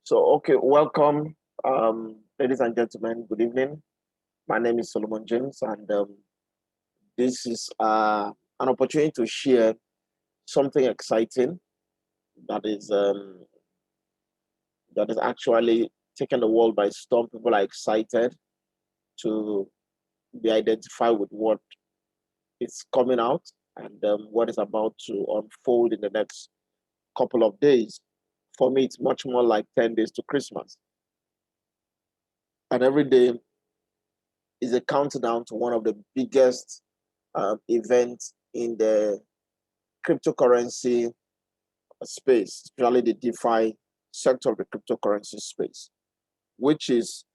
Okay, welcome, ladies and gentlemen. Good evening. My name is Solomon James, and this is an opportunity to share something exciting that is um, that is actually taking the world by storm. People are excited to be identified with what is coming out and what is about to unfold in the next couple of days. For me, it's much more like 10 days to Christmas, and every day is a countdown to one of the biggest events in the cryptocurrency space, especially the DeFi sector of the cryptocurrency space, which is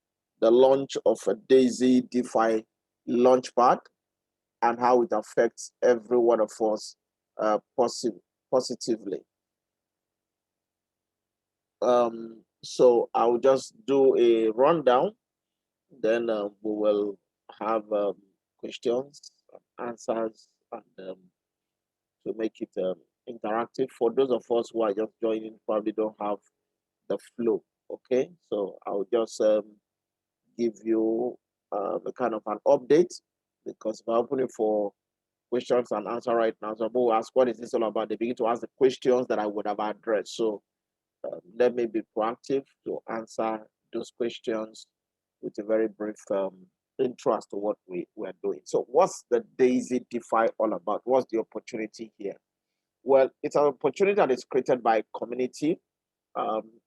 the launch of a Daisy DeFi launchpad and how it affects every one of us positively. So I'll just do a rundown, then we will have questions, answers, and to make it interactive. For those of us who are just joining, probably don't have the flow. Okay, so I'll just give you a kind of an update because we're opening for questions and answer right now. So people will ask, what is this all about? They begin to ask the questions that I would have addressed. So let me be proactive to answer those questions with a very brief intro as to what we're doing. So what's the Daisy DeFi all about? What's the opportunity here? Well, it's an opportunity that is created by community.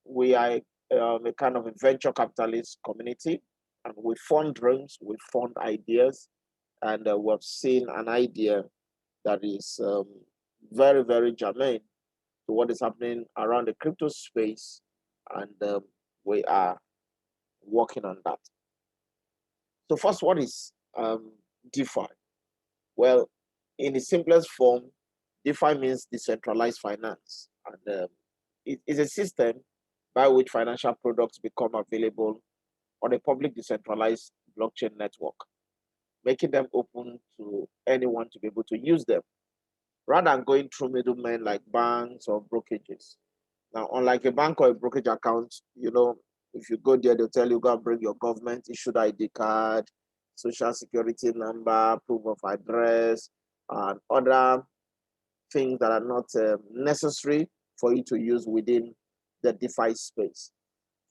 We are a kind of a venture capitalist community, and we fund dreams, we fund ideas, and we've seen an idea that is very, very germane to what is happening around the crypto space, and we are working on that. So first, what is DeFi? Well, in the simplest form, DeFi means decentralized finance, and it is a system by which financial products become available on a public decentralized blockchain network, making them open to anyone to be able to use them, rather than going through middlemen like banks or brokerages. Now, unlike a bank or a brokerage account, if you go there, they'll tell you go and bring your government issued ID card, social security number, proof of address, and other things that are not necessary for you to use within the DeFi space.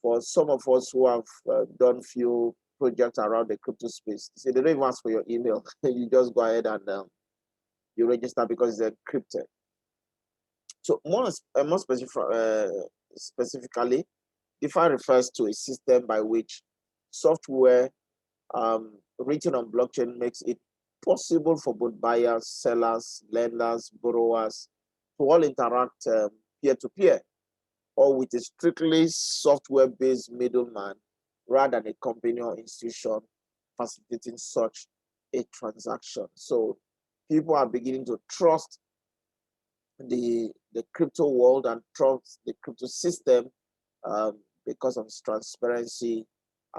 For some of us who have done few projects around the crypto space, see, they don't even ask for your email. You just go ahead and you register because it's encrypted. So more specifically, DeFi refers to a system by which software written on blockchain makes it possible for both buyers, sellers, lenders, borrowers to all interact peer-to-peer or with a strictly software-based middleman rather than a company or institution facilitating such a transaction. So people are beginning to trust the crypto world and trust the crypto system because of its transparency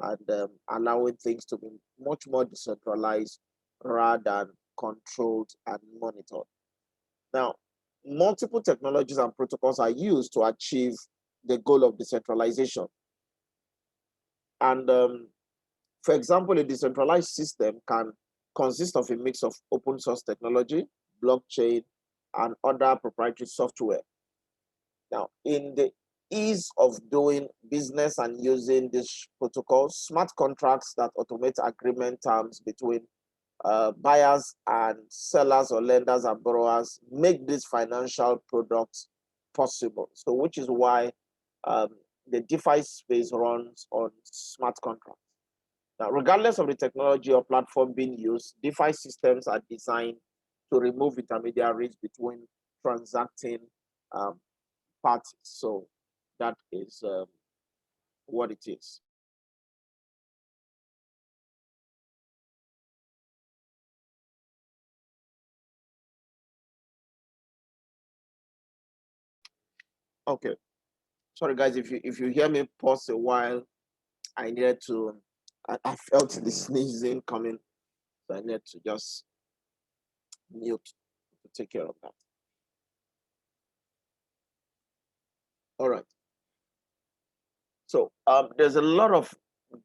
and allowing things to be much more decentralized rather than controlled and monitored. Now, multiple technologies and protocols are used to achieve the goal of decentralization. And for example, a decentralized system can consist of a mix of open source technology, blockchain, and other proprietary software. Now, in the ease of doing business and using this protocol, smart contracts that automate agreement terms between buyers and sellers or lenders and borrowers make these financial products possible. So, which is why the DeFi space runs on smart contracts. Now, regardless of the technology or platform being used, DeFi systems are designed to remove intermediaries between transacting um, parties. So that is what it is. Okay. Sorry, guys, if you hear me pause a while, I needed to. I felt the sneezing coming, so I need to just mute to take care of that. All right. So there's a lot of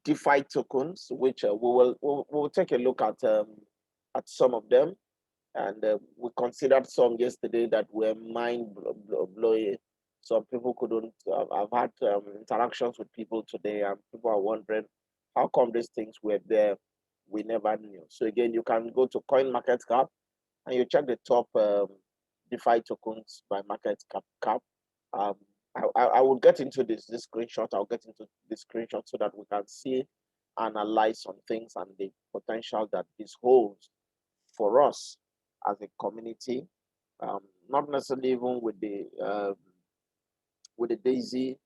DeFi tokens, which we'll take a look at some of them, and we considered some yesterday that were blowing. Some people couldn't. I've had interactions with people today, and people are wondering how come these things were there. We never knew. So again, you can go to CoinMarketCap and you check the top DeFi tokens by market cap. Um, I will get into this screenshot. I'll get into this screenshot so that we can see, analyze some things and the potential that this holds for us as a community. Not necessarily even with the Daisy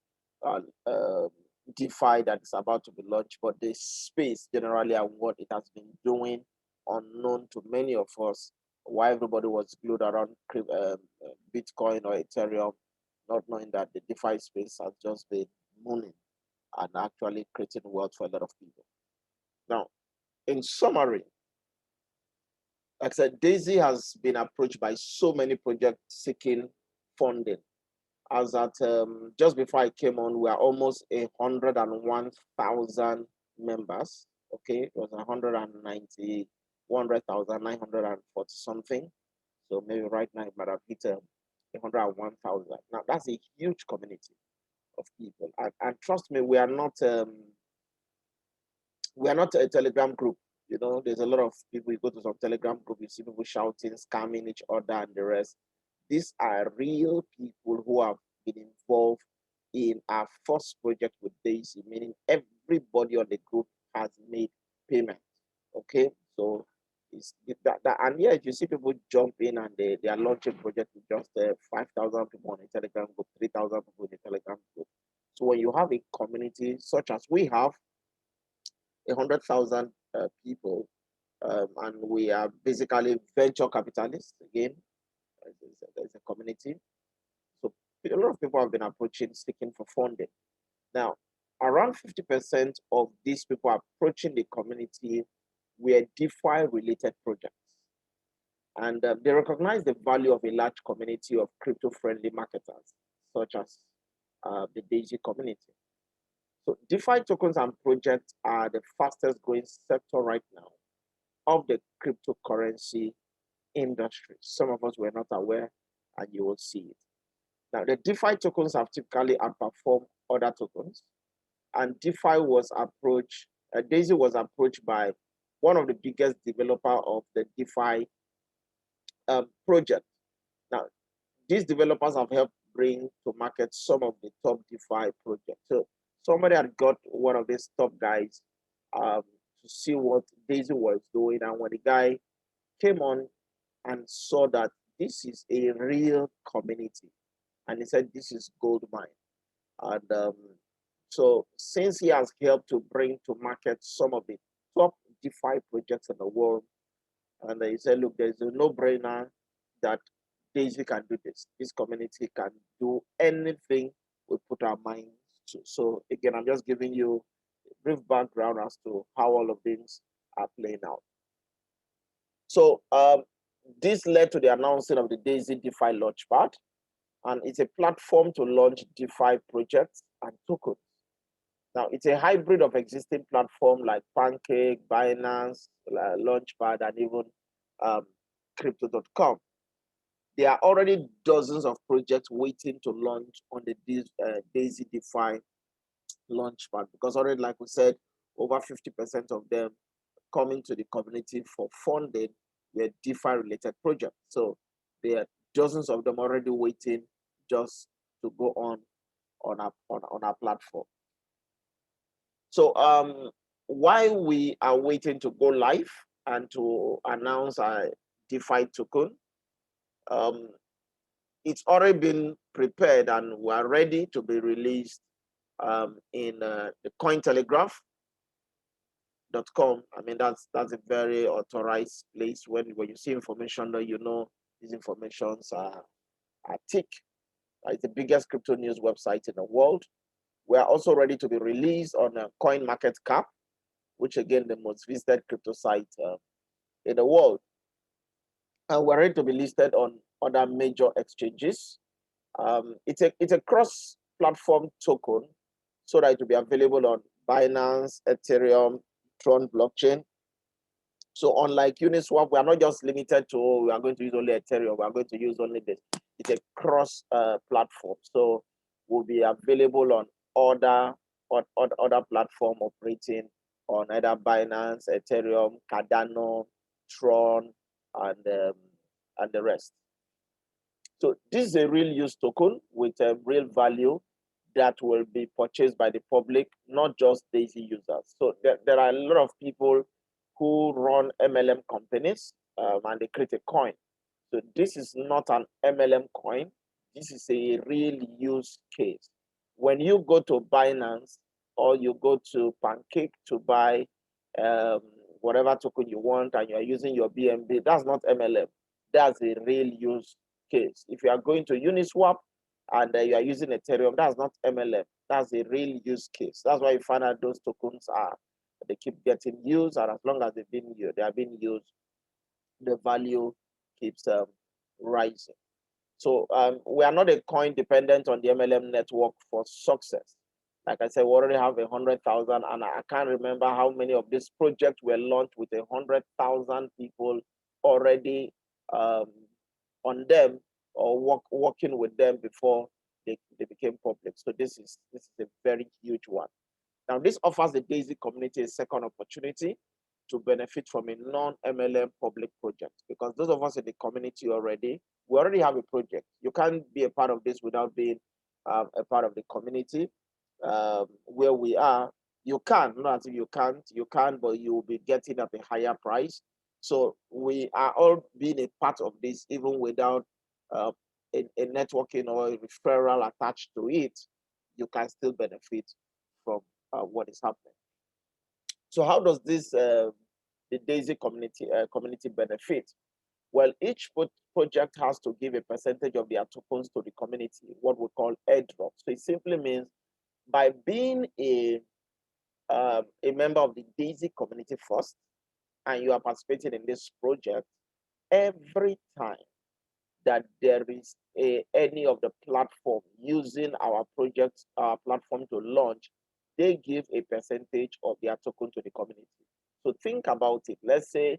uh, uh, DeFi that is about to be launched, but the space generally and what it has been doing unknown to many of us, why everybody was glued around Bitcoin or Ethereum, not knowing that the DeFi space has just been mooning and actually creating wealth for a lot of people. Now, in summary, like I said, Daisy has been approached by so many projects seeking funding. As at just before I came on, we are almost 101,000 members. Okay, it was 190, 100,940 something. So maybe right now it might have hit 101,000. Now that's a huge community of people, and trust me, we are not a Telegram group. You know, there's a lot of people, you go to some Telegram group, you see people shouting, scamming each other and the rest. These are real people who have been involved in our first project with Daisy, meaning everybody on the group has made payment. Okay, so it's that and yeah, you see people jump in and they are launching project with just 5,000 people on a Telegram group, 3,000 people in a Telegram group. So when you have a community such as we have, 100,000 people, and we are basically venture capitalists again. There's a community, so a lot of people have been approaching, seeking for funding. Now, around 50% of these people approaching the community were DeFi-related projects, and they recognize the value of a large community of crypto-friendly marketers, such as the Daisy community. So DeFi tokens and projects are the fastest growing sector right now of the cryptocurrency industry. Some of us were not aware, and you will see it. Now, the DeFi tokens have typically outperformed other tokens, and DeFi was approached, Daisy was approached by one of the biggest developer of the DeFi project. Now, these developers have helped bring to market some of the top DeFi projects. So somebody had got one of these top guys to see what Daisy was doing, and when the guy came on and saw that this is a real community, and he said this is gold mine. And so since he has helped to bring to market some of the top DeFi projects in the world, and he said, look, there's a no-brainer that Daisy can do this. This community can do anything we put our minds to. So again, I'm just giving you a brief background as to how all of things are playing out. So this led to the announcement of the Daisy DeFi Launchpad, and it's a platform to launch DeFi projects and tokens. Now, it's a hybrid of existing platforms like Pancake, Binance, Launchpad, and even Crypto.com. There are already dozens of projects waiting to launch on the Daisy DeFi Launchpad, because already, like we said, over 50% of them coming to the community for funding were DeFi-related projects. So there are dozens of them already waiting just to go on our platform. So while we are waiting to go live and to announce our DeFi token, it's already been prepared and we are ready to be released in the Cointelegraph.com. I mean, that's a very authorized place. When you see information, you know these informations are thick. It's the biggest crypto news website in the world. We are also ready to be released on CoinMarketCap, which again, the most visited crypto site in the world. And we're ready to be listed on other major exchanges. It's a cross-platform token, so that it will be available on Binance, Ethereum, Tron blockchain. So unlike Uniswap, we are not just limited to, oh, we are going to use only Ethereum, we are going to use only this. It's a cross platform. So will be available on other platform operating on either Binance, Ethereum, Cardano, Tron, and the rest. So this is a real use token with a real value that will be purchased by the public, not just Daisy users. So there are a lot of people who run MLM companies and they create a coin. So this is not an MLM coin. This is a real use case. When you go to Binance or you go to Pancake to buy um, whatever token you want and you are using your BNB, that's not MLM. That's a real use case. If you are going to Uniswap and you are using Ethereum, that's not MLM. That's a real use case. That's why you find out those tokens they keep getting used, and as long as they are being used, the value keeps rising. So we are not a coin dependent on the MLM network for success. Like I said, we already have 100,000, and I can't remember how many of these projects were launched with 100,000 people already on them or working with them before they became public. So this is a very huge one. Now, this offers the Daisy community a second opportunity to benefit from a non-MLM public project, because those of us in the community we already have a project. You can't be a part of this without being a part of the community where we are. You can, not as if you can, but you will be getting at a higher price. So we are all being a part of this, even without uh, a networking or a referral attached to it. You can still benefit from what is happening. So how does this the Daisy community benefit? Well, each project has to give a percentage of their tokens to the community, what we call airdrop. So it simply means by being a member of the Daisy community first, and you are participating in this project, every time that there is any of the platform using our project platform to launch, they give a percentage of their token to the community. So think about it. Let's say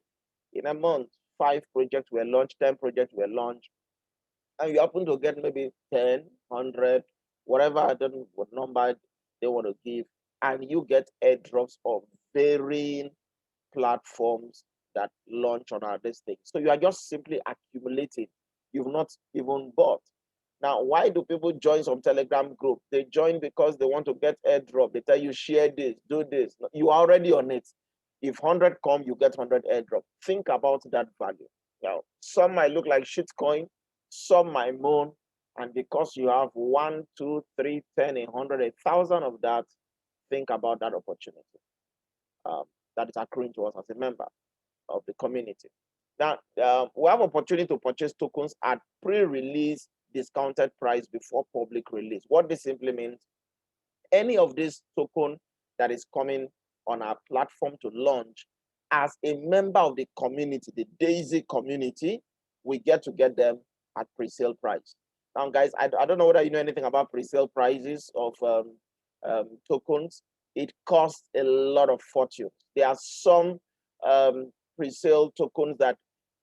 in a month, 5 projects were launched, 10 projects were launched, and you happen to get maybe 10, 100, whatever I don't know what number they want to give, and you get airdrops of varying platforms that launch on our this thing. So you are just simply accumulating. You've not even bought. Now, why do people join some Telegram group? They join because they want to get airdrop. They tell you share this, do this. You are already on it. If 100 come, you get 100 airdrop. Think about that value. Now, some might look like shitcoin, some might moan, and because you have 1, 2, 3, 10, 100, 1,000 of that, think about that opportunity that is accruing to us as a member of the community. Now, we have opportunity to purchase tokens at pre-release discounted price before public release. What this simply means, any of this token that is coming on our platform to launch, as a member of the community, the Daisy community, we get them at pre-sale price. Now, guys, I don't know whether you know anything about pre-sale prices of tokens. It costs a lot of fortune. There are some pre-sale tokens that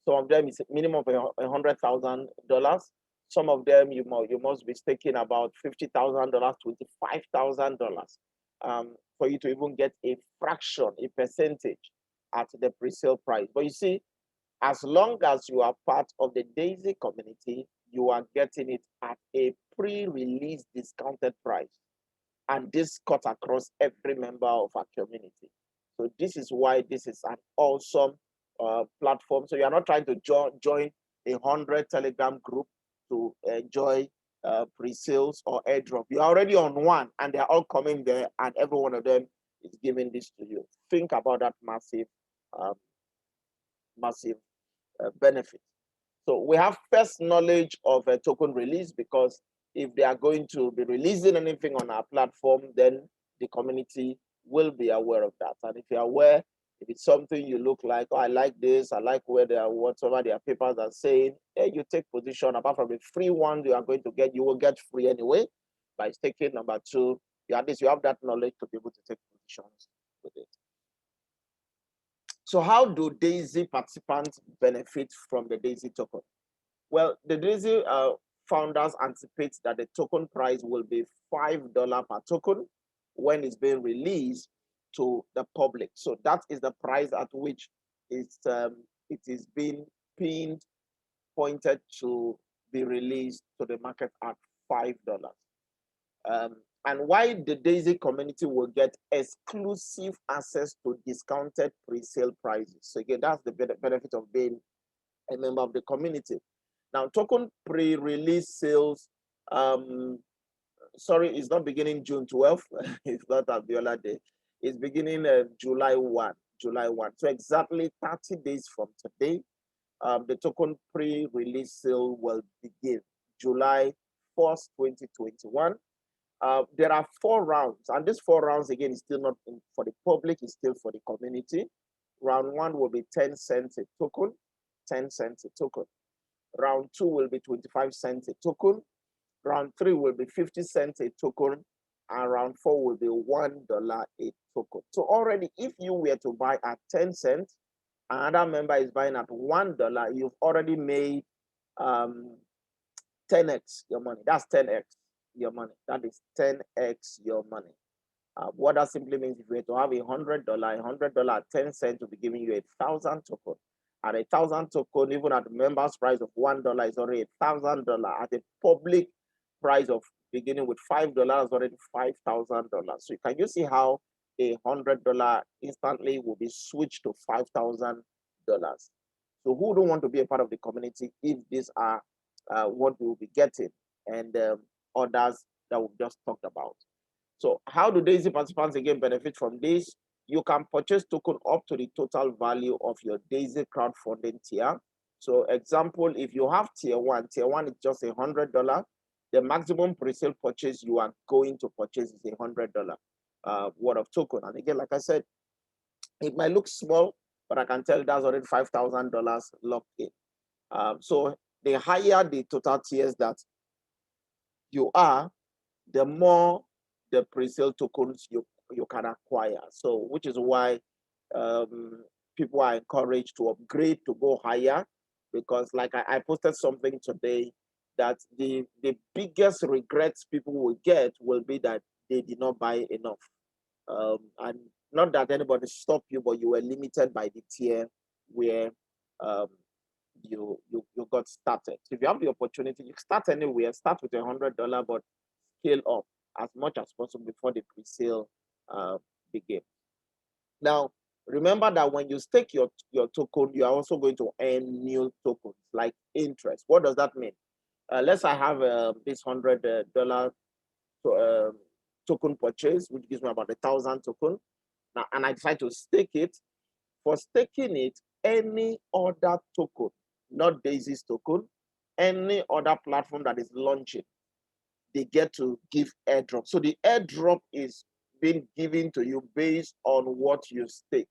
some of them is a minimum of $100,000. Some of them you must be staking about $50,000, $25,000 for you to even get a fraction, a percentage at the pre-sale price. But you see, as long as you are part of the Daisy community, you are getting it at a pre-release discounted price. And this cut across every member of our community. So this is why this is an awesome platform. So you are not trying to join 100 Telegram group to enjoy pre-sales or airdrop. You're already on one, and they're all coming there, and every one of them is giving this to you. Think about that massive benefit. So we have first knowledge of a token release, because if they are going to be releasing anything on our platform, then the community will be aware of that. And if you're aware, if it's something you look like, oh, I like this, I like where they are, whatever their papers are saying, you take position. Apart from the free one you are going to get, you will get free anyway by staking. Number 2, At least you have that knowledge to be able to take positions with it. So how do Daisy participants benefit from the Daisy token? Well, the Daisy founders anticipate that the token price will be $5 per token when it's being released to the public. So that is the price at which it is being pinned, pointed to be released to the market at $5. And why the Daisy community will get exclusive access to discounted pre-sale prices. So again, that's the benefit of being a member of the community. Now, token pre-release sales, sorry, it's not beginning June 12th. It's not Abiola Day. It's beginning July 1. July 1. So exactly 30 days from today, the token pre-release sale will begin July 1st, 2021. There are 4 rounds, and these 4 rounds again is still not for the public, it's still for the community. Round 1 will be 10 cents a token, 10 cents a token. Round 2 will be 25 cents a token. Round 3 will be 50 cents a token, and round 4 will be $1 a token. So already, if you were to buy at 10 cents, another member is buying at $1, you've already made 10x your money. That's 10x your money. That is 10x your money. What that simply means, if you were to have $100 at 10 cents will be giving you 1,000 token. And 1,000 token, even at the members price of $1, is already $1,000. At a public price of beginning with $5 is already $5,000. So can you see how $100 instantly will be switched to $5,000? So who don't want to be a part of the community if these are what we will be getting, and others that we've just talked about? So how do Daisy participants again benefit from this? You can purchase token up to the total value of your Daisy crowdfunding tier. So example, if you have tier 1 is just $100. The maximum pre-sale purchase you are going to purchase is $100 worth of token. And again, like I said, it might look small, but I can tell you that's already $5,000 locked in. So the higher the total tiers that you are, the more the pre-sale tokens you can acquire. So which is why people are encouraged to upgrade to go higher, because like I posted something today that the biggest regrets people will get will be that they did not buy enough. And not that anybody stopped you, but you were limited by the tier where um, you got started. So if you have the opportunity, you start anywhere, start with $100, but scale up as much as possible before the pre-sale begins. Now, remember that when you stake your token, you are also going to earn new tokens like interest. What does that mean? Let's say I have this $100 token purchase, which gives me about 1,000 token. Now, and I decide to stake it. For staking it, any other token, not Daisy's token, any other platform that is launching, they get to give airdrop. So the airdrop is being given to you based on what you stake.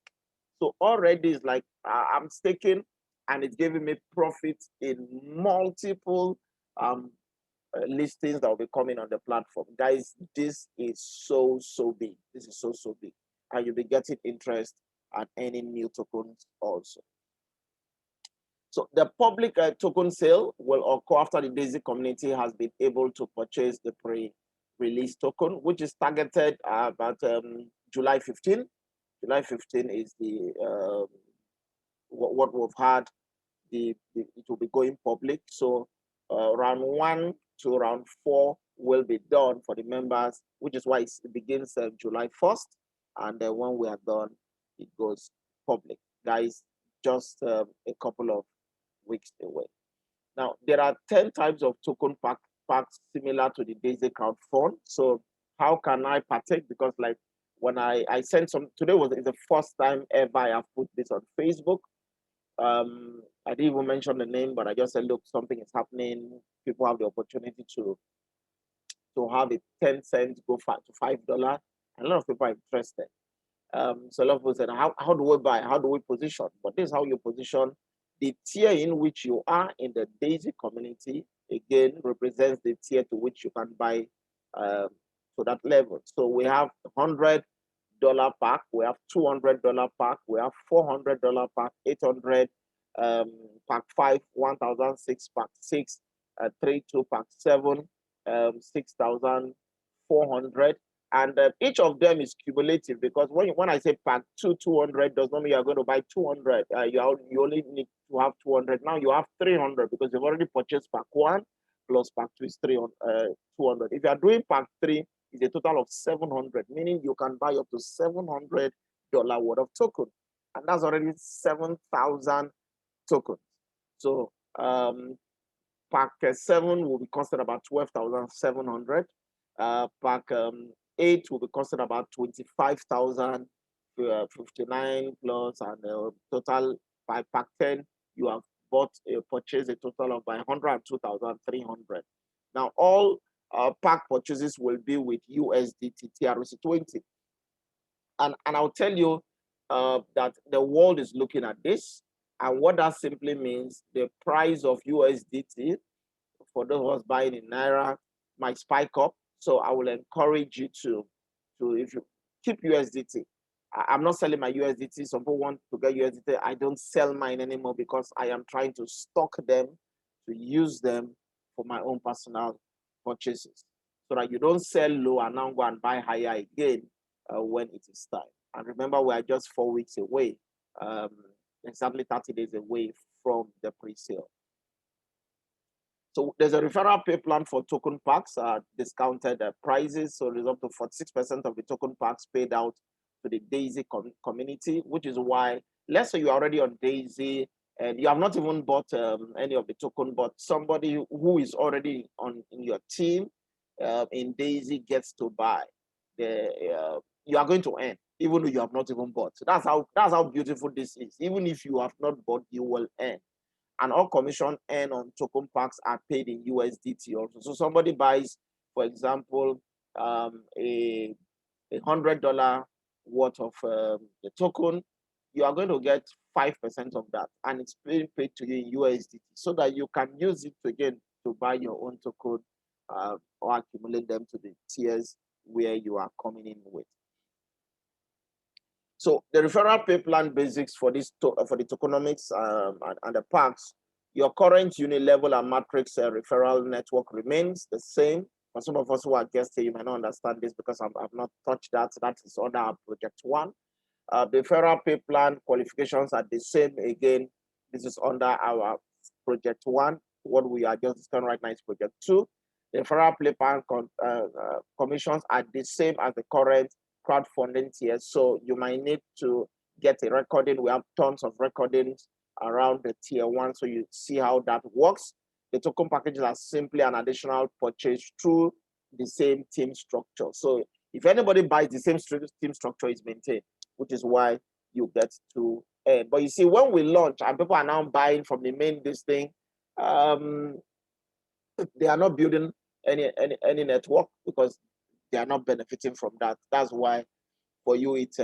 So already it's like I'm staking and it's giving me profit in multiple listings that will be coming on the platform. Guys, this is so big. This is so big. And you'll be getting interest and any new tokens also. So the public token sale will occur after the Daisy community has been able to purchase the pre-release token, which is targeted about July 15. July 15 is the what we've had. It will be going public. So round 1 to round 4 will be done for the members, which is why it begins July 1st. And then when we are done, it goes public. Guys, just a couple of weeks away. Now, there are 10 types of token packs similar to the Daisy crowd fund. So how can I partake? Because like when I sent some, today was the first time ever I have put this on Facebook. I didn't even mention the name, but I just said, look, something is happening. People have the opportunity to have a 10 cents go to $5. And a lot of people are interested. So a lot of people said, how do we buy? How do we position? But this is how you position. The tier in which you are in the Daisy community, again, represents the tier to which you can buy to that level. So we have $100 pack, we have $200 pack, we have $400 pack, 800 pack 5, 1006 pack 6, 32 pack 7, 6400, and each of them is cumulative, because when I say pack 200 does not mean you're going to buy 200. You only need to have 200. Now you have 300 because you've already purchased pack 1 plus pack 2 is 200. If you are doing pack 3, it's a total of 700, meaning you can buy up to $700 worth of token, and that's already 7,000 tokens. So pack 7 will be costing about 12,700. Pack 8 will be costing about 25,059 plus, and total by pack 10 you have purchased a total of by 102,300. Now all pack purchases will be with USDT TRC20, and I'll tell you that the world is looking at this, and what that simply means, the price of USDT for those of us buying in Naira might spike up. So I will encourage you to if you keep USDT. I'm not selling my USDT. Some people want to get USDT. I don't sell mine anymore because I am trying to stock them to use them for my own personal purchases, so that you don't sell low and now go and buy higher again when it is time. And remember, we are just 4 weeks away, exactly 30 days away from the pre-sale. So there's a referral pay plan for token packs at discounted prices. So there's up to 46% of the token packs paid out to the Daisy community, which is why, let's say you're already on Daisy and you have not even bought any of the token, but somebody who is already in your team in Daisy gets to buy. You are going to earn, even though you have not even bought. So that's how beautiful this is. Even if you have not bought, you will earn. And all commission earned on token packs are paid in USDT also. So somebody buys, for example, a $100 worth of the token, you are going to get 5% of that, and it's being paid to you in USDT, so that you can use it again to buy your own token or accumulate them to the tiers where you are coming in with. So the referral pay plan basics for this for the tokenomics and the packs, your current unit level and matrix referral network remains the same. For some of us who are guests here, you might not understand this because I've not touched that. That is under our project 1. The referral pay plan qualifications are the same again. This is under our project 1. What we are just discussing right now is project 2. The referral pay plan commissions are the same as the current crowdfunding tier. So you might need to get a recording. We have tons of recordings around the tier 1, so you see how that works. The token packages are simply an additional purchase through the same team structure. So if anybody buys, the same team structure is maintained, which is why you get to earn. But you see, when we launch and people are now buying from the main this thing, they are not building any network because they are not benefiting from that. That's why for you it's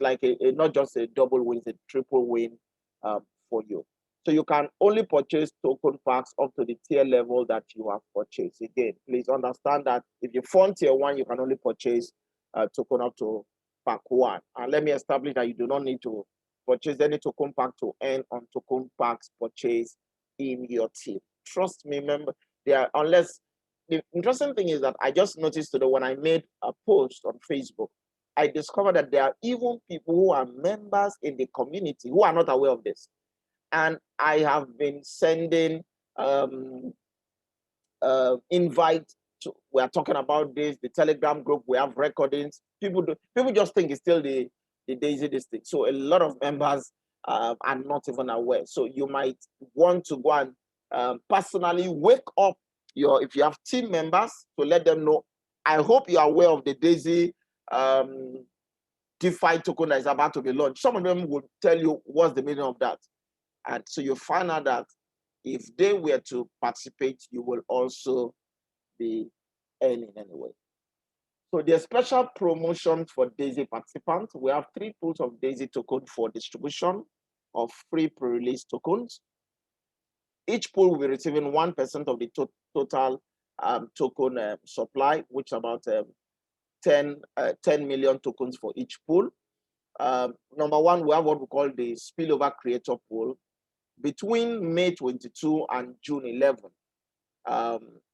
like not just a double win, it's a triple win for you. So you can only purchase token packs up to the tier level that you have purchased. Again, please understand that if you fund tier 1, you can only purchase token up to pack 1. And let me establish that you do not need to purchase any token pack to earn on token packs purchase in your team. Trust me, remember, unless the interesting thing is that I just noticed today when I made a post on Facebook, I discovered that there are even people who are members in the community who are not aware of this. And I have been sending invite to, we are talking about this, the Telegram group, we have recordings. People just think it's still the Daisy district. So a lot of members are not even aware. So you might want to go and personally wake up if you have team members, to let them know. I hope you are aware of the Daisy DeFi token that is about to be launched. Some of them will tell you what's the meaning of that. And so you find out that if they were to participate, you will also be earning anyway. So there's special promotions for Daisy participants. We have 3 pools of Daisy token for distribution of free pre-release tokens. Each pool will be receiving 1% of the total token supply, which is about 10 million tokens for each pool. Number one, we have what we call the spillover creator pool. Between May 22 and June 11,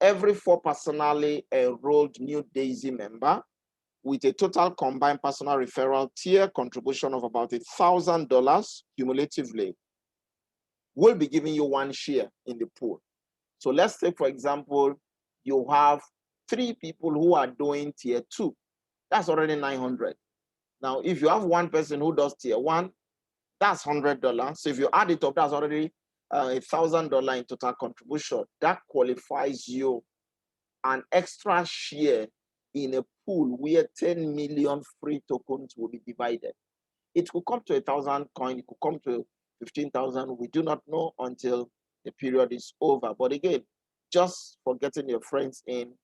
every 4 personally enrolled new Daisy member with a total combined personal referral tier contribution of about $1,000 cumulatively will be giving you 1 share in the pool. So let's take, for example, you have 3 people who are doing tier 2. That's already 900. Now, if you have 1 person who does tier 1, that's $100. So if you add it up, that's already $1,000 in total contribution. That qualifies you an extra share in a pool where 10 million free tokens will be divided. It could come to 1,000 coin, it could come to 15,000. We do not know until the period is over. But again, just for getting your friends in,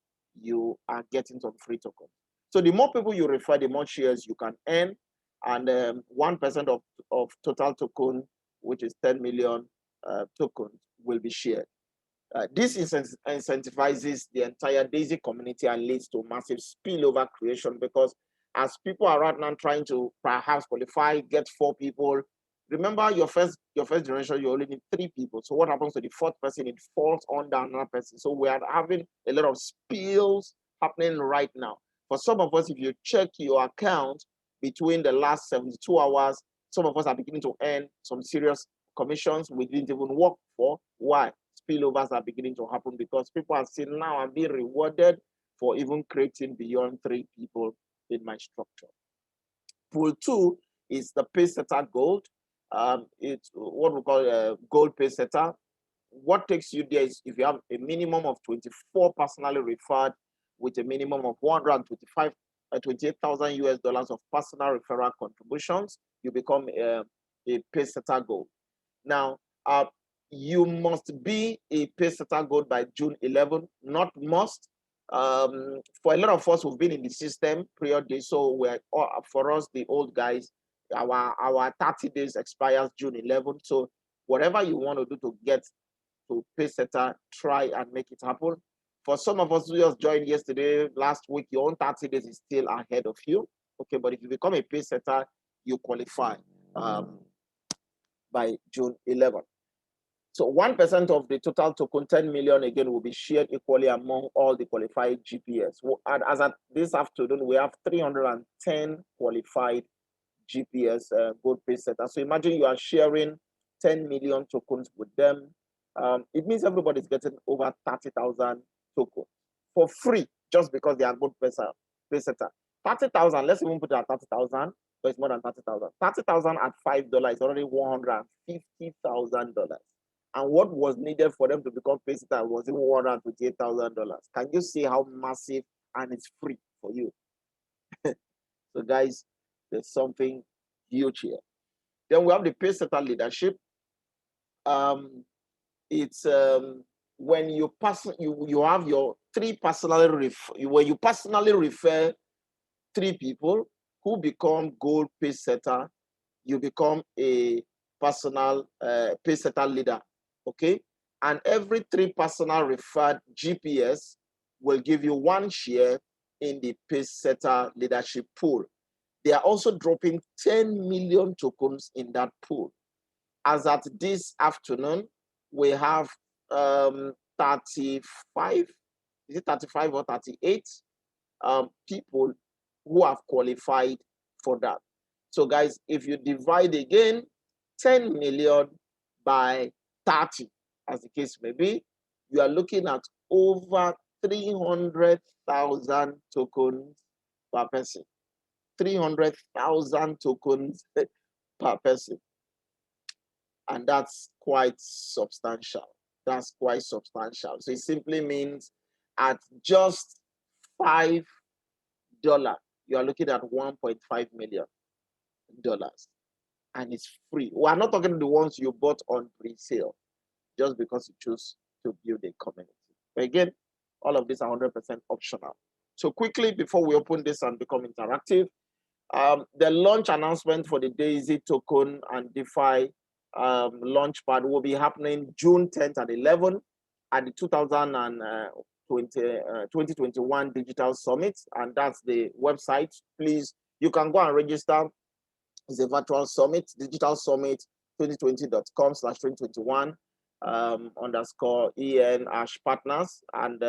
you are getting some free tokens. So the more people you refer, the more shares you can earn. And 1% of total token, which is 10 million tokens, will be shared. This incentivizes the entire Daisy community and leads to massive spillover creation, because as people are right now trying to perhaps qualify, get 4 people. Remember, your first generation, you only need 3 people. So what happens to the 4th person? It falls under another person. So we are having a lot of spills happening right now. For some of us, if you check your account between the last 72 hours, some of us are beginning to earn some serious commissions we didn't even work for. Why? Spillovers are beginning to happen because people are seeing now I'm being rewarded for even creating beyond 3 people in my structure. Pool 2 is the Paysetter Gold. It's what we call a gold Paysetter. What takes you there is if you have a minimum of 24 personally referred with a minimum of 28,000 US dollars of personal referral contributions, you become a Paysetter Gold. Now, you must be a Paysetter Gold by June 11, not must. For a lot of us who've been in the system period, so for us, the old guys, our 30 days expires June 11. So whatever you want to do to get to Paysetter, try and make it happen. For some of us who just joined yesterday, last week, your own 30 days is still ahead of you. Okay, but if you become a Paysetter, you qualify by June 11. So 1% of the total token, 10 million, again, will be shared equally among all the qualified GPS. And as at this afternoon, we have 310 qualified GPS gold Paysetter. So imagine you are sharing 10 million tokens with them. It means everybody's getting over 30,000 tokens for free just because they are good Paysetter. 30,000, let's even put it at 30,000, but it's more than 30,000. 30,000 at $5 is already $150,000. And what was needed for them to become Paysetter was even $128,000. Can you see how massive, and it's free for you? So guys, there's something huge here. Then we have the Paysetter leadership. It's when you have your 3 personally when you personally refer 3 people who become gold Paysetter, you become a personal Paysetter leader. Okay, and every 3 personal referred GPS will give you 1 share in the Paysetter leadership pool. They are also dropping 10 million tokens in that pool. As at this afternoon, we have 35, is it 35 or 38 people who have qualified for that. So guys, if you divide again 10 million by 30, as the case may be, you are looking at over 300,000 tokens per person. 300,000 tokens per person. And that's quite substantial. That's quite substantial. So it simply means at just $5, you are looking at $1.5 million. And it's free. We are not talking the ones you bought on pre-sale just because you choose to build a community. But again, all of these are 100% optional. So quickly, before we open this and become interactive, the launch announcement for the Daisy token and DeFi launchpad will be happening June 10th and 11th at the 2021 Digital Summit, and that's the website. Please, you can go and register. It's a virtual summit, digital summit 2020.com/2021 underscore en partners. And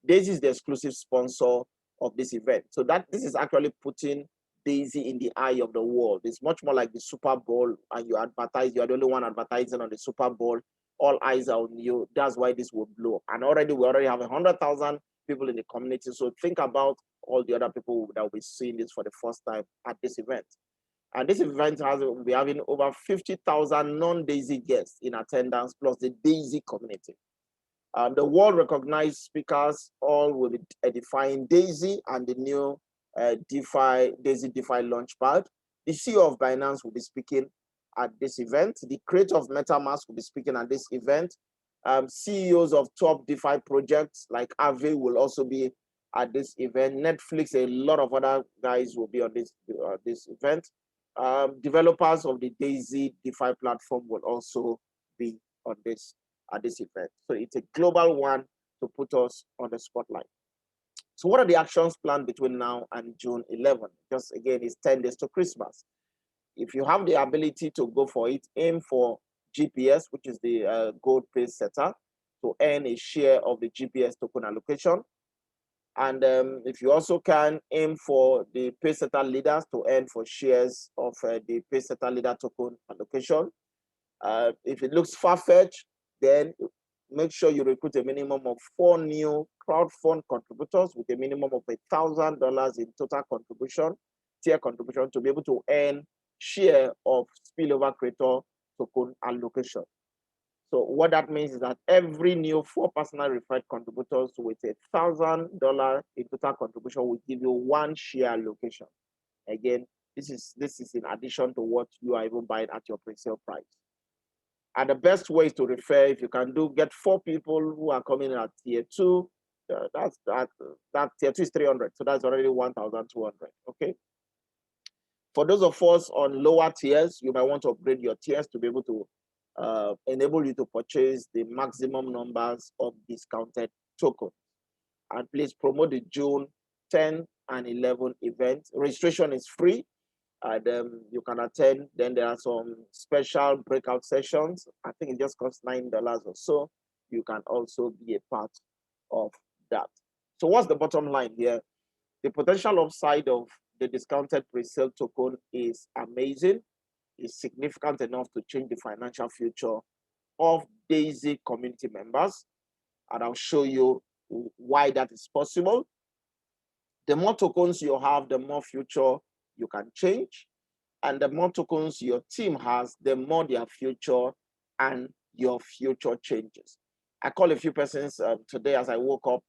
Daisy is the exclusive sponsor of this event. So that this is actually putting Daisy in the eye of the world. It's much more like the Super Bowl, and you advertise, you're the only one advertising on the Super Bowl. All eyes are on you. That's why this will blow. And we already have 100,000 people in the community. So think about all the other people that will be seeing this for the first time at this event. And this event will be having over 50,000 non-Daisy guests in attendance, plus the Daisy community. The world-recognized speakers all will be edifying Daisy and the new Daisy DeFi Launchpad. The CEO of Binance will be speaking at this event. The creator of MetaMask will be speaking at this event. CEOs of top DeFi projects like Aave will also be at this event. Netflix, a lot of other guys will be on this event. Developers of the Daisy DeFi platform will also be on this at this event. So it's a global one to put us on the spotlight. So what are the actions planned between now and June 11? Just again, it's 10 days to Christmas. If you have the ability to go for it, aim for GPS, which is the gold pay setter, to earn a share of the GPS token allocation. And if you also can aim for the pay setter leaders to earn for shares of the pay setter leader token allocation. If it looks far-fetched, then make sure you recruit a minimum of 4 new crowdfund contributors with a minimum of $1,000 in total contribution, tier contribution, to be able to earn share of spillover creator token allocation. So what that means is that every new 4 personal referred contributors with $1,000 in total contribution will give you 1 share allocation. Again, this is in addition to what you are even buying at your pre-sale price. And the best way is to refer. If you can get 4 people who are coming in at tier 2, that tier 2 is 300, so that's already 1,200. Okay. For those of us on lower tiers, you might want to upgrade your tiers to be able to enable you to purchase the maximum numbers of discounted tokens. And please promote the June 10 and 11 event. Registration is free, and you can attend. Then there are some special breakout sessions. I think it just costs $9 or so. You can also be a part of that. So what's the bottom line here? The potential upside of the discounted pre-sale token is amazing. It's significant enough to change the financial future of Daisy community members. And I'll show you why that is possible. The more tokens you have, the more future you can change. And the more tokens your team has, the more their future and your future changes. I call a few persons today as I woke up.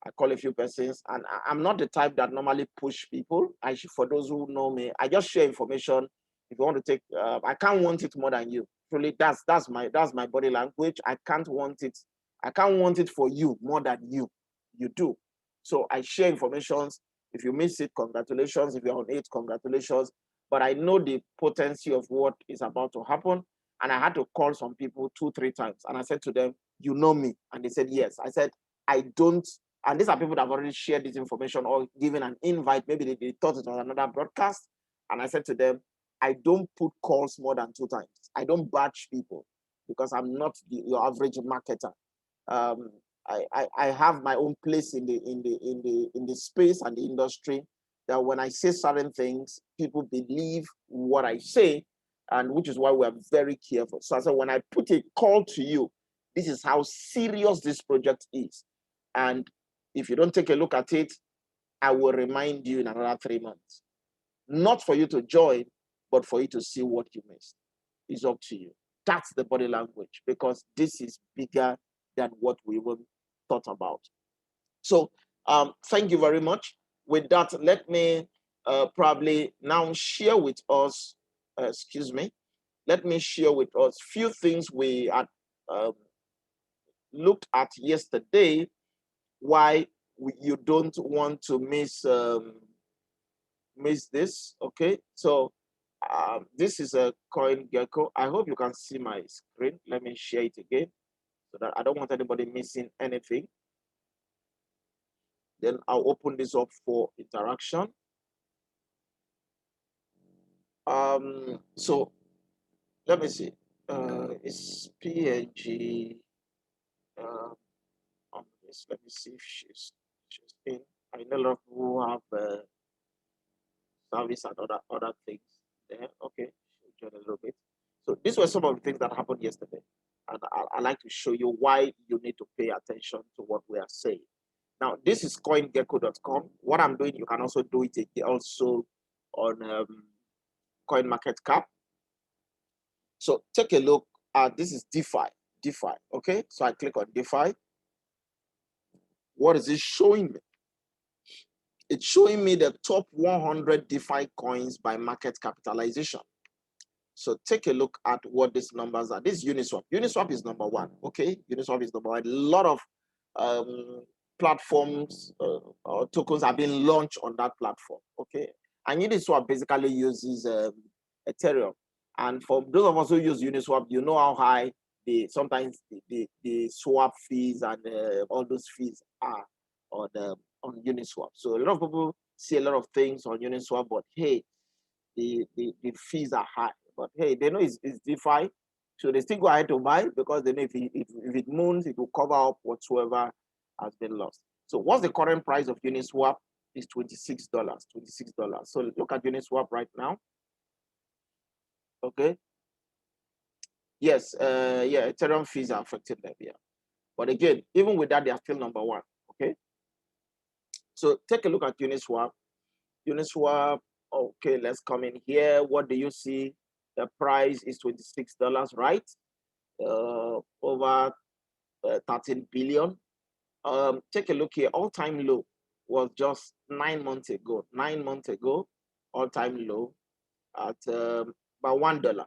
I call a few persons, and I'm not the type that normally push people. For those who know me, I just share information. If you want to take, I can't want it more than you. Truly, that's my body language. I can't want it. I can't want it for you more than you do. So I share information. If you miss it, congratulations. If you're on it, congratulations. But I know the potency of what is about to happen. And I had to call some people 2-3 times. And I said to them, you know me? And they said, yes. I said, I don't. And these are people that have already shared this information or given an invite. Maybe they thought it was another broadcast. And I said to them, I don't put calls more than 2 times. I don't batch people because I'm not your average marketer. I have my own place in the space and the industry, that when I say certain things, people believe what I say, and which is why we are very careful. So I said, when I put a call to you, this is how serious this project is. And if you don't take a look at it, I will remind you in another 3 months. Not for you to join, but for you to see what you missed. It's up to you. That's the body language, because this is bigger than what we even thought about. So thank you very much. With that, let me probably now share with us, let me share with us few things we had looked at yesterday, why you don't want to miss this. Okay, so this is a coin gecko. I hope you can see my screen. Let me share it again so that I don't want anybody missing anything. Then I'll open this up for interaction. So let me see. It's PNG. On this, let me see if she's in. I know a lot of people who have service and other things there. Okay, she'll join a little bit. So these were some of the things that happened yesterday, and I like to show you why you need to pay attention to what we are saying. Now, this is CoinGecko.com. What I'm doing, you can also do it also on CoinMarketCap. So take a look at this is DeFi. DeFi. Okay, so I click on DeFi. What is it showing me? It's showing me the top 100 DeFi coins by market capitalization. So take a look at what these numbers are. This is Uniswap. Uniswap is number one. Okay, Uniswap is number one. A lot of platforms or tokens have been launched on that platform. Okay, and Uniswap basically uses Ethereum. And for those of us who use Uniswap, you know how high sometimes the swap fees and all those fees are on Uniswap. So a lot of people see a lot of things on Uniswap, but hey, the fees are high. But hey, they know it's DeFi, so they still go ahead to buy because they know if it moons, it will cover up whatsoever has been lost. So what's the current price of Uniswap? Is $26. $26. So look at Uniswap right now. Okay. Yes, yeah, Ethereum fees are affecting them, yeah. But again, even with that, they are still number one. Okay. So take a look at Uniswap. Uniswap, okay, let's come in here. What do you see? The price is $26, right? Over 13 billion. Take a look here. All-time low was just 9 months ago. 9 months ago, all-time low at about $1.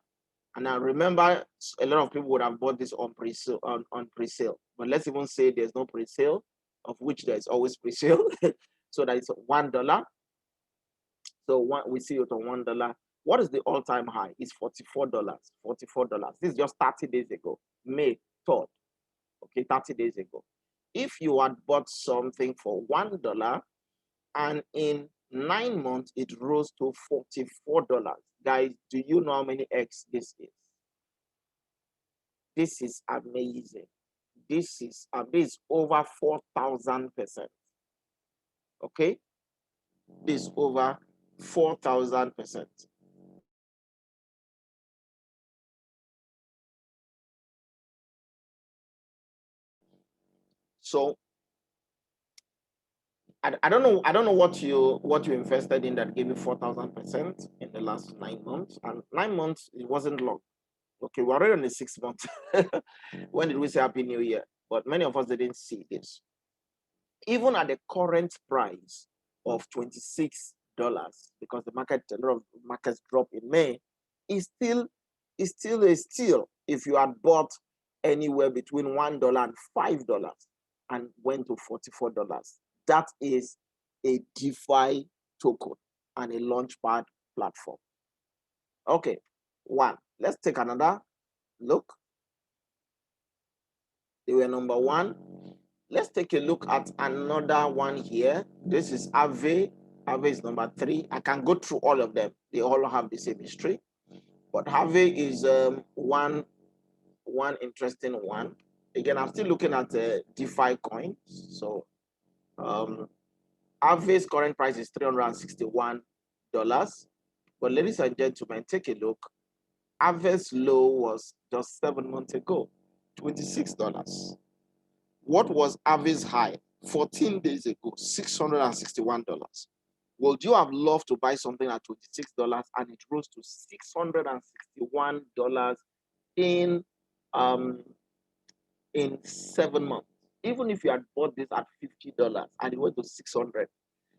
And I remember a lot of people would have bought this on pre-sale. On pre-sale. But let's even say there's no pre-sale, of which there's always pre-sale. So that is $1. So we see it on $1. What is the all-time high? It's $44. $44. This is just 30 days ago, May 3rd. Okay, 30 days ago. If you had bought something for $1 and in 9 months it rose to $44, guys, do you know how many X this is? This is amazing. This is over 4,000%. Okay, this is over 4,000%. So I don't know what you invested in that gave you 4,000% in the last 9 months. And 9 months, it wasn't long. Okay, we're already on the 6th month. When did we say Happy New Year? But many of us didn't see this. Even at the current price of $26, because the market, a lot of markets dropped in May, is still a steal if you had bought anywhere between $1 and $5 and went to $44. That is a DeFi token and a launchpad platform. Okay, one. Let's take another look. They were number one. Let's take a look at another one here. This is Aave. Aave is number 3. I can go through all of them. They all have the same history. But Aave is one interesting one. Again, I'm still looking at DeFi coins. So Aave's current price is $361. But ladies and gentlemen, take a look. Aave's low was just 7 months ago, $26. What was Aave's high 14 days ago? $661. Would you have loved to buy something at $26 and it rose to $661 in 7 months? Even if you had bought this at $50 and it went to 600,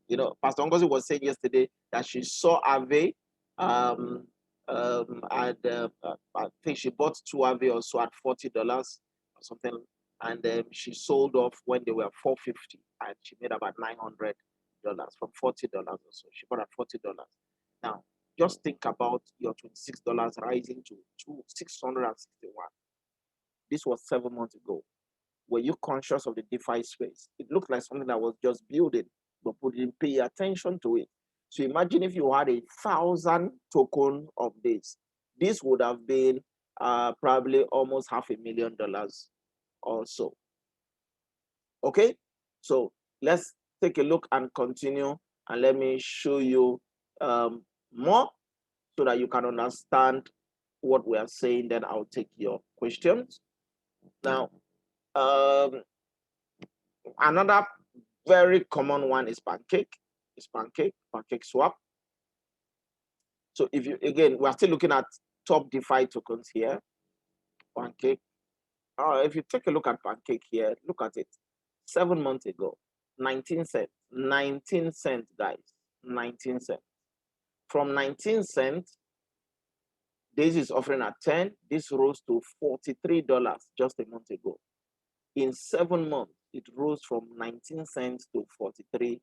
you know, Pastor Ngozi was saying yesterday that she saw Aave, and I think she bought 2 Aave also at $40 or something, and she sold off when they were $450, and she made about $900 from $40 or so. She bought at $40. Now, just think about your $26 rising to $661. This was 7 months ago. Were you conscious of the DeFi space? It looked like something that was just building, but didn't pay attention to it. So imagine if you had 1,000 token of this. This would have been probably almost $500,000 or so. Okay, so let's take a look and continue, and let me show you more so that you can understand what we are saying. Then I'll take your questions. Now, another very common one is Pancake. Is Pancake swap. So if you, again, we're still looking at top DeFi tokens here. Pancake. If you take a look at Pancake here, look at it. 7 months ago, 19 cents. 19 cents, guys. 19 cents. From 19 cents, this is offering at 10. This rose to $43 just a month ago. In 7 months, it rose from 19 cents to $43.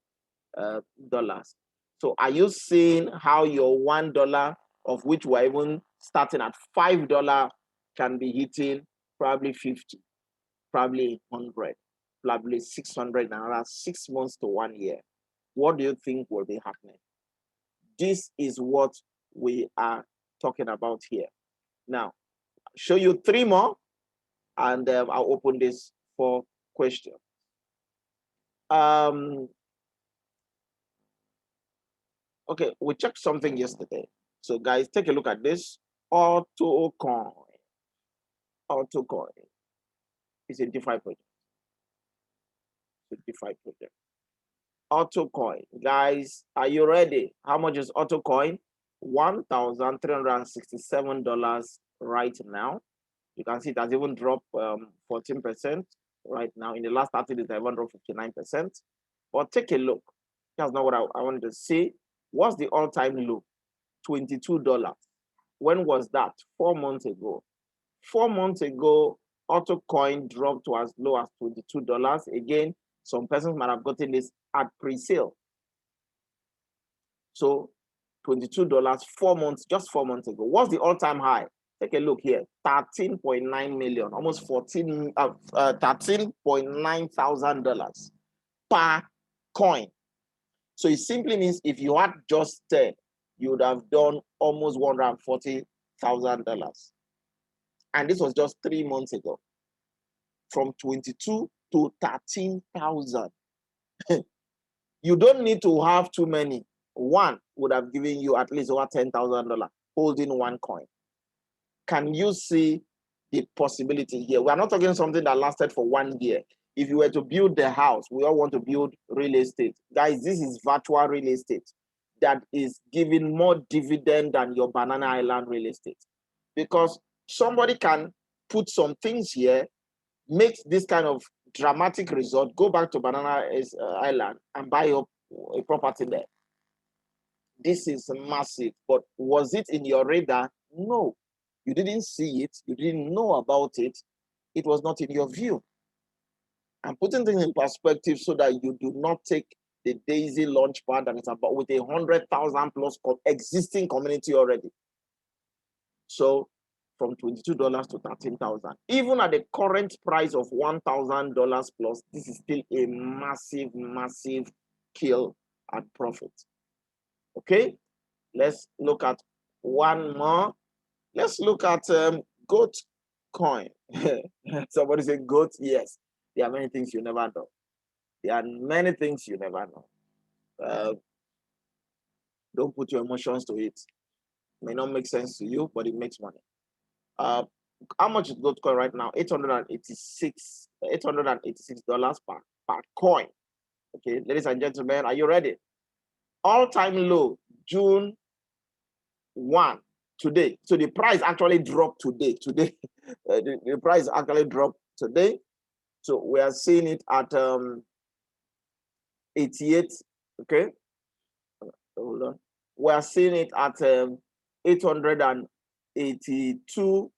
So are you seeing how your $1, of which we're even starting at $5, can be hitting probably 50, probably 100, probably 600 in another 6 months to 1 year? What do you think will be happening? This is what we are talking about here. Now, I'll show you 3 more, and I'll open this for questions. Okay, we checked something yesterday. So guys, take a look at this. AutoCoin. AutoCoin is a DeFi project. It's a DeFi project. AutoCoin. Guys, are you ready? How much is AutoCoin? $1,367 right now. You can see it has even dropped 14% right now. In the last 30 days, it even dropped 59%. But take a look. That's not what I wanted to see. What's the all-time low? $22. When was that? 4 months ago. 4 months ago, AutoCoin dropped to as low as $22. Again, some persons might have gotten this at pre-sale. So $22, 4 months, just 4 months ago. What's the all-time high? Take a look here, 13.9 million, almost $13.9 thousand per coin. So it simply means if you had just 10, you would have done almost $140,000. And this was just 3 months ago. From 22 to 13,000. You don't need to have too many. One would have given you at least over $10,000 holding one coin. Can you see the possibility here? We are not talking something that lasted for 1 year. If you were to build the house, we all want to build real estate. Guys, this is virtual real estate that is giving more dividend than your Banana Island real estate. Because somebody can put some things here, make this kind of dramatic result, go back to Banana Island and buy up a property there. This is massive, but was it in your radar? No. You didn't see it. You didn't know about it. It was not in your view. I'm putting things in perspective so that you do not take the Daisy launch pad that is about with 100,000 plus existing community already. So from $22 to 13,000, even at the current price of $1,000 plus, this is still a massive, massive kill and profit. Okay, let's look at one more. Let's look at goat coin. Somebody say goat. Yes, there are many things you never know. There are many things you never know. Don't put your emotions to it. It may not make sense to you, but it makes money. How much is goat coin right now? $886 per coin. Okay, ladies and gentlemen, are you ready? All-time low, June 1. Today. So the price actually dropped today. The price actually dropped today. So we are seeing it at 88. Okay. Hold on. We are seeing it at 882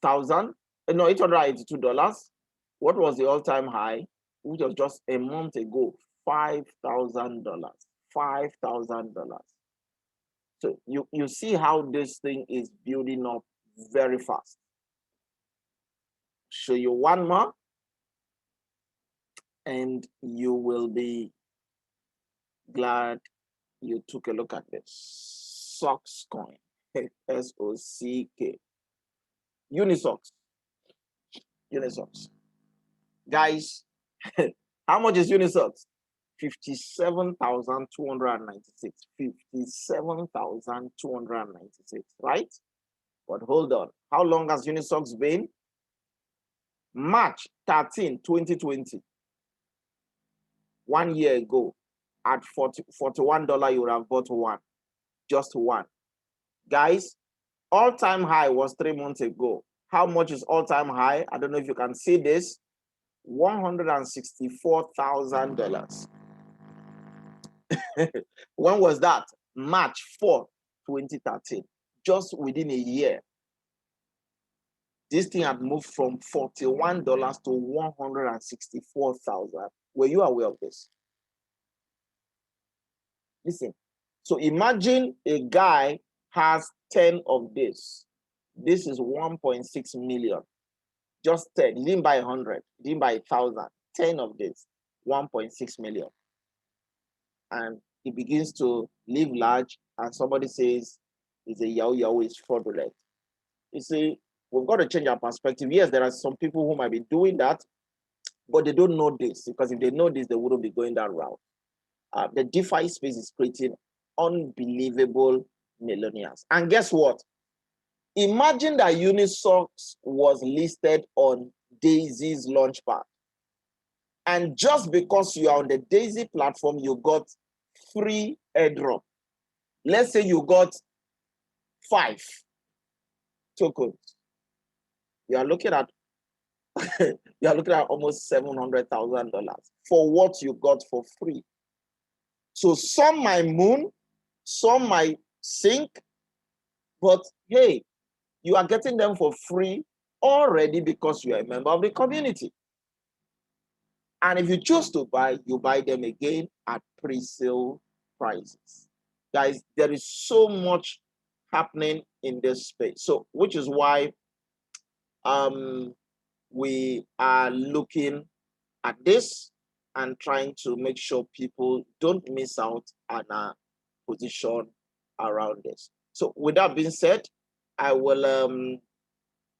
thousand. No, $882. What was the all-time high? Which was just a month ago, $5,000. $5,000. So you see how this thing is building up very fast. Show you one more, and you will be glad you took a look at this. Socks coin, SOCK. Unisocks. Unisocks. Guys, how much is Unisocks? 57,296. 57,296, right? But hold on. How long has Unisocks been? March 13, 2020. 1 year ago, at $41, you would have bought one. Just one. Guys, all-time high was 3 months ago. How much is all-time high? I don't know if you can see this. $164,000. When was that? March 4, 2013. Just within a year, this thing had moved from $41 to $164,000. Were you aware of this? Listen. So imagine a guy has 10 of this. This is 1.6 million. Just 10. He didn't buy 100. He didn't buy 1,000. 10 of this, 1.6 million. And he begins to live large, and somebody says it's a Yahoo, is fraudulent. You see, we've got to change our perspective. Yes, there are some people who might be doing that, but they don't know this, because if they know this, they wouldn't be going that route. The DeFi space is creating unbelievable millionaires. And guess what? Imagine that Unisocks was listed on Daisy's launchpad. And just because you are on the Daisy platform, you got free airdrop. Let's say you got 5 tokens. You are looking at almost $700,000 for what you got for free. So some might moon, some might sink, but hey, you are getting them for free already because you are a member of the community. And if you choose to buy, you buy them again at pre-sale prices. Guys, there is so much happening in this space. So, which is why we are looking at this and trying to make sure people don't miss out on a position around this. So with that being said, I will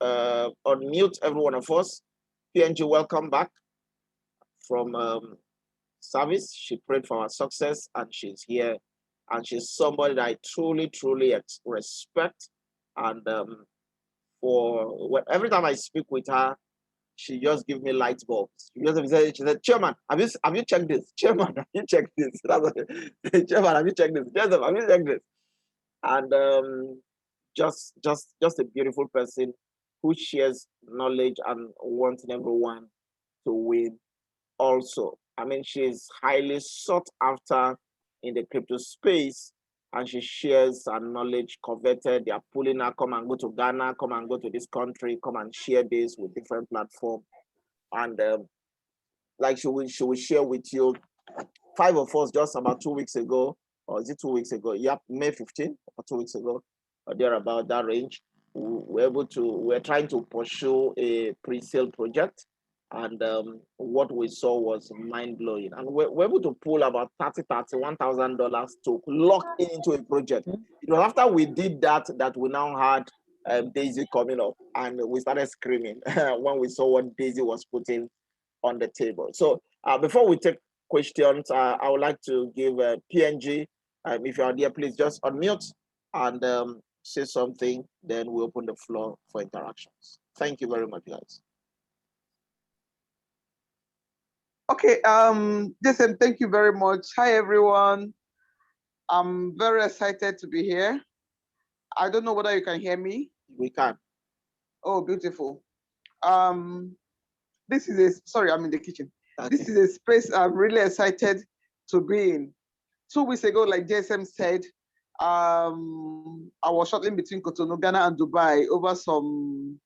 unmute every one of us. PNG, welcome back from service. She prayed for our success, and she's here, and she's somebody that I truly, truly respect. And every time I speak with her, she just gives me light bulbs. She said, Chairman, have you checked this? Chairman, have you checked this? Chairman, have you checked this? Joseph, have you checked this? And just a beautiful person who shares knowledge and wanting everyone to win also. I mean, she's highly sought after in the crypto space, and she shares her knowledge, coveted. They are pulling her, come and go to Ghana, come and go to this country, come and share this with different platforms. And like she will share with you, 5 of us just about 2 weeks ago, or is it 2 weeks ago? Yep, May 15 or 2 weeks ago, or there about that range. We're trying to pursue a pre-sale project. And what we saw was mind-blowing. And we're able to pull about $31,000 to lock into a project. It was after we did that we now had Daisy coming up, and we started screaming when we saw what Daisy was putting on the table. So before we take questions, I would like to give PNG, if you are there, please just unmute and say something, then we open the floor for interactions. Thank you very much, guys. Okay, Jason, thank you very much. Hi, everyone. I'm very excited to be here. I don't know whether you can hear me. We can. Oh, beautiful. This is sorry, I'm in the kitchen. Okay. This is a space I'm really excited to be in. 2 weeks ago, like JSM said, I was shuttling between Cotonou, Ghana, and Dubai over some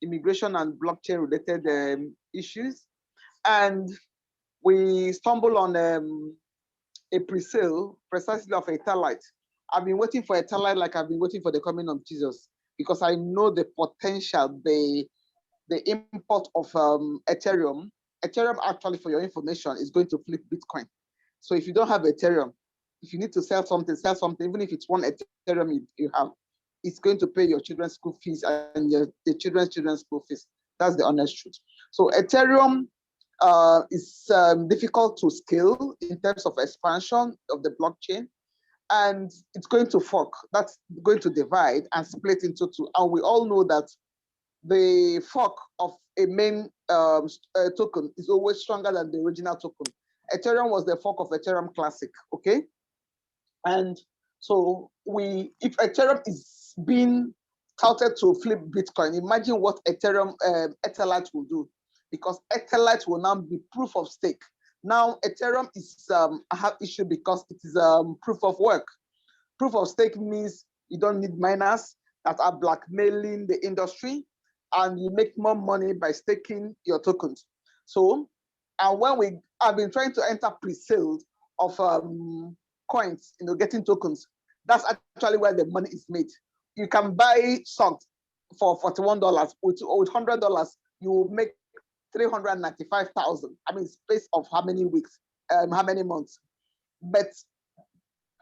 immigration and blockchain related issues. And we stumbled on a pre-sale precisely of Etherlite. I've been waiting for Etherlite like I've been waiting for the coming of Jesus. because I know the potential, the import of Ethereum. Ethereum actually, for your information, is going to flip Bitcoin. So if you don't have Ethereum, if you need to sell something, even if it's one Ethereum you have, it's going to pay your children's school fees and the children's school fees. That's the honest truth. So Ethereum is difficult to scale in terms of expansion of the blockchain, and it's going to fork. That's going to divide and split into two. And we all know that the fork of a main token is always stronger than the original token. Ethereum was the fork of Ethereum Classic, okay? And so if Ethereum is being touted to flip Bitcoin, imagine what Ethereum Etherlite will do, because Etherlite will now be proof of stake. Now Ethereum is have issue because it is proof of work. Proof of stake means you don't need miners that are blackmailing the industry, and you make more money by staking your tokens. So, and when we have been trying to enter pre-sale of coins, getting tokens, that's actually where the money is made. You can buy stocks for $41 with $100, you will make 395,000. I mean, space of how many weeks, how many months? But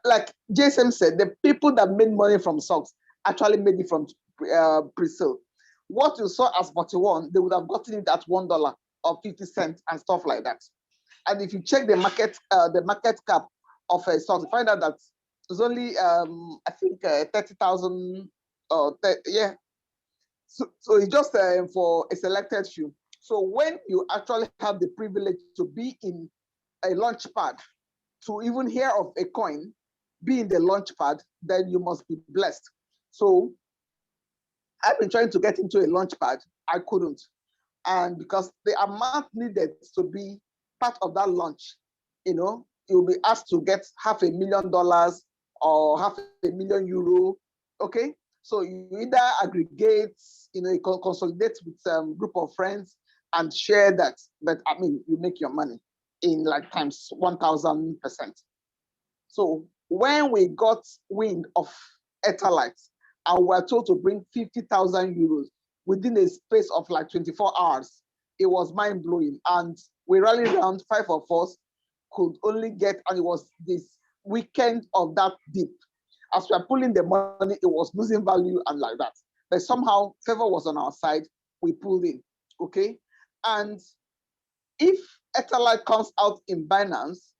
like JSM said, the people that made money from stocks actually made it from pre-sale. What you saw as 41, they would have gotten it at $1 or 50 cents and stuff like that. And if you check the market cap of a stock, you find out that it's only I think 30,000. Yeah. So it's just for a selected few. So when you actually have the privilege to be in a launch pad, to even hear of a coin, be in the launch pad, then you must be blessed. So I've been trying to get into a launch pad. I couldn't. And because the amount needed to be part of that launch, you'll be asked to get $500,000 or €500,000. Okay. So you either aggregate, you consolidate with some group of friends and share that. But I mean, you make your money in like times 1,000%. So when we got wind of Etherlite and we're told to bring €50,000 within a space of like 24 hours, it was mind blowing. And we rallied around, 5 of us could only get, and it was this weekend of that dip. As we are pulling the money, it was losing value and like that. But somehow favor was on our side. We pulled in, okay? And if Etherlite comes out in Binance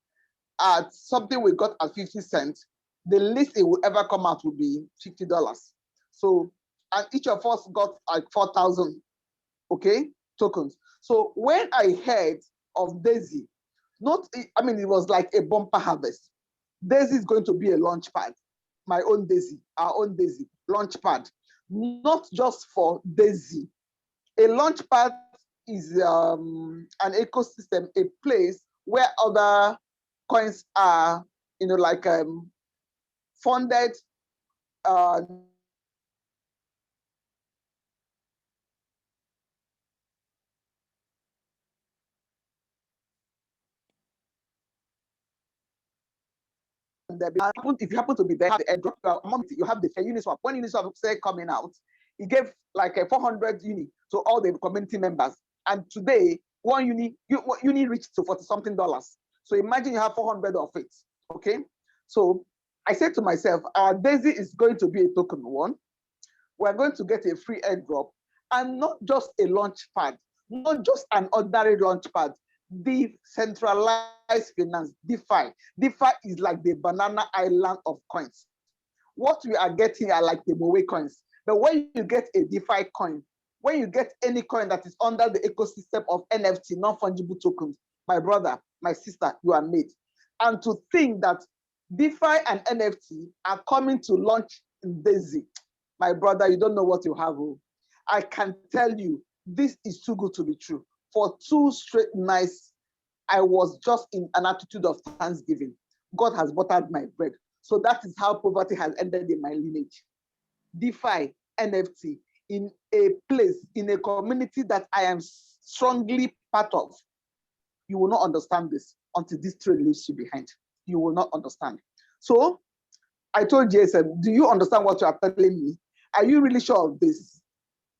at something we got at 50 cents, the least it will ever come out will be $50. So, and each of us got like 4,000, okay, tokens. So when I heard of Daisy, it was like a bumper harvest. Daisy is going to be a launch pad. My own Daisy, our own Daisy, launch pad. Not just for Daisy. A launch pad is an ecosystem, a place where other coins are, funded. If you happen to be there, have the airdrop, you have the fair Uniswap. When Uniswap started coming out, he gave like a 400 uni to all the community members. And today, one uni reached to 40 something dollars. So imagine you have 400 of it. Okay. So I said to myself, our Daisy is going to be a token one. We're going to get a free airdrop, and not just a launch pad, not just an ordinary launch pad. Decentralized finance, DeFi. DeFi is like the banana island of coins. What we are getting are like the Moe coins. But when you get a DeFi coin, when you get any coin that is under the ecosystem of NFT, non-fungible tokens, my brother, my sister, you are made. And to think that DeFi and NFT are coming to launch in Daisy, my brother, you don't know what you have. I can tell you, this is too good to be true. For 2 straight nights, I was just in an attitude of thanksgiving. God has buttered my bread. So that is how poverty has ended in my lineage. DeFi, NFT, in a place, in a community that I am strongly part of. You will not understand this until this trade leaves you behind. You will not understand. So I told JSM, do you understand what you are telling me? Are you really sure of this?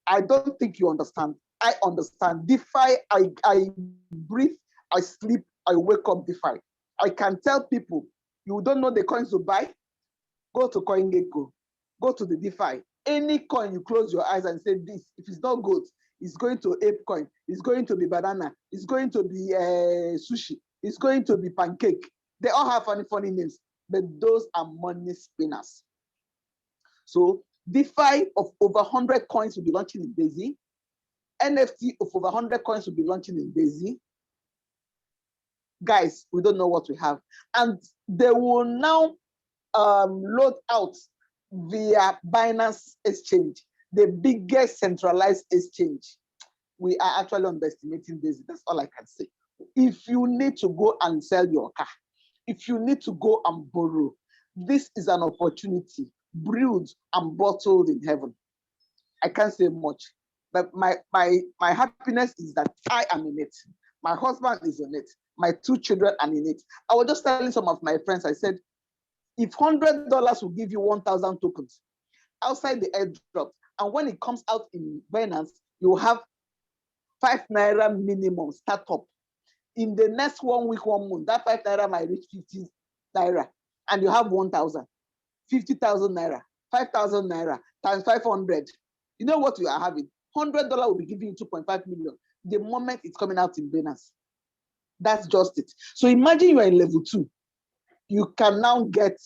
I don't think you understand. I understand. DeFi, I breathe, I sleep, I wake up DeFi. I can tell people, you don't know the coins to buy, go to CoinGecko, go to the DeFi. Any coin, you close your eyes and say this, if it's not good, it's going to ape coin, it's going to be banana, it's going to be sushi, it's going to be pancake. They all have funny names, but those are money spinners. So DeFi of over 100 coins will be launching in Daisy. NFT of over 100 coins will be launching in Daisy. Guys, we don't know what we have. And they will now load out via Binance Exchange, the biggest centralized exchange. We are actually underestimating this. That's all I can say. If you need to go and sell your car, if you need to go and borrow, this is an opportunity brewed and bottled in heaven. I can't say much, but my happiness is that I am in it. My husband is in it. My 2 children are in it. I was just telling some of my friends, I said, if $100 will give you 1,000 tokens outside the airdrop, and when it comes out in Binance, you have 5 naira minimum startup. In the next 1 week, 1 month, that 5 naira might reach 50 naira, and you have 1,000, 50,000 naira, 5,000 naira times 500. You know what we are having? $100 will be giving you 2.5 million the moment it's coming out in Binance. That's just it. So imagine you are in level 2. You can now get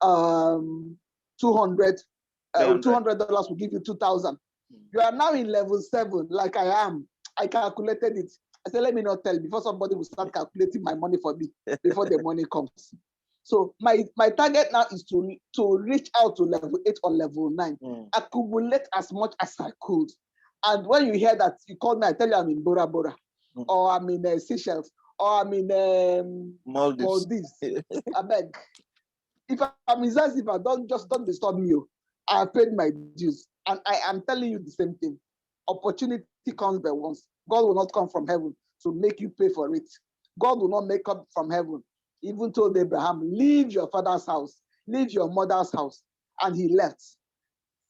200. $200 will give you 2,000. You are now in level 7, like I am. I calculated it. I said, let me not tell before somebody will start calculating my money for me before the money comes. So my target now is to reach out to level 8 or level 9, accumulate as much as I could. And when you hear that, you call me, I tell you I'm in Bora Bora, or I'm in Seychelles, or I'm in Maldives. I beg. If I'm in Zanzibar, don't disturb me. I have paid my dues. And I am telling you the same thing. Opportunity comes by once. God will not come from heaven to make you pay for it. God will not make up from heaven. He even told Abraham, leave your father's house, leave your mother's house. And he left.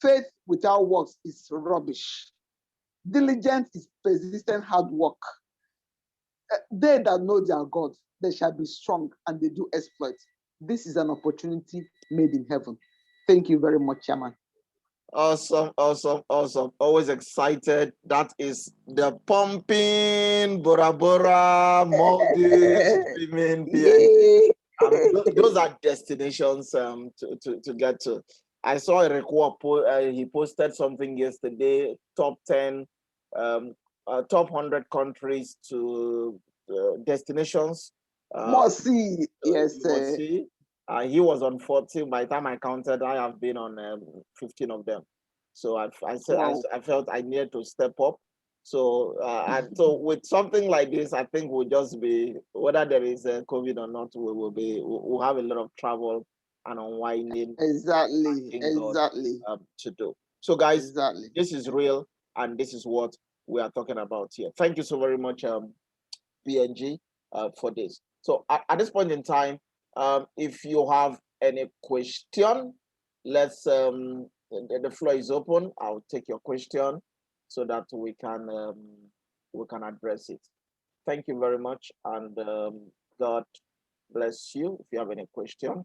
Faith without works is rubbish. Diligence is persistent hard work. They that know their God, they shall be strong and they do exploits. This is an opportunity made in heaven. Thank you very much, Chairman. Awesome. Always excited. That is the pumping Bora Bora Maldives women PNG. Those are destinations to get to. I saw a record. He posted something yesterday. Top 10, top 100 countries to destinations. Must see, yes. Must see. He was on 40. By the time I counted, I have been on 15 of them. So I felt I needed to step up. So and so with something like this, I think we'll just be, whether there is COVID or not, we'll have a lot of travel and unwinding. Exactly. To do. So guys, this is real, and this is what we are talking about here. Thank you so very much, PNG, for this. So at this point in time, if you have any question, let's the floor is open. I'll take your question so that we can address it. Thank you very much, and God bless you. If you have any question,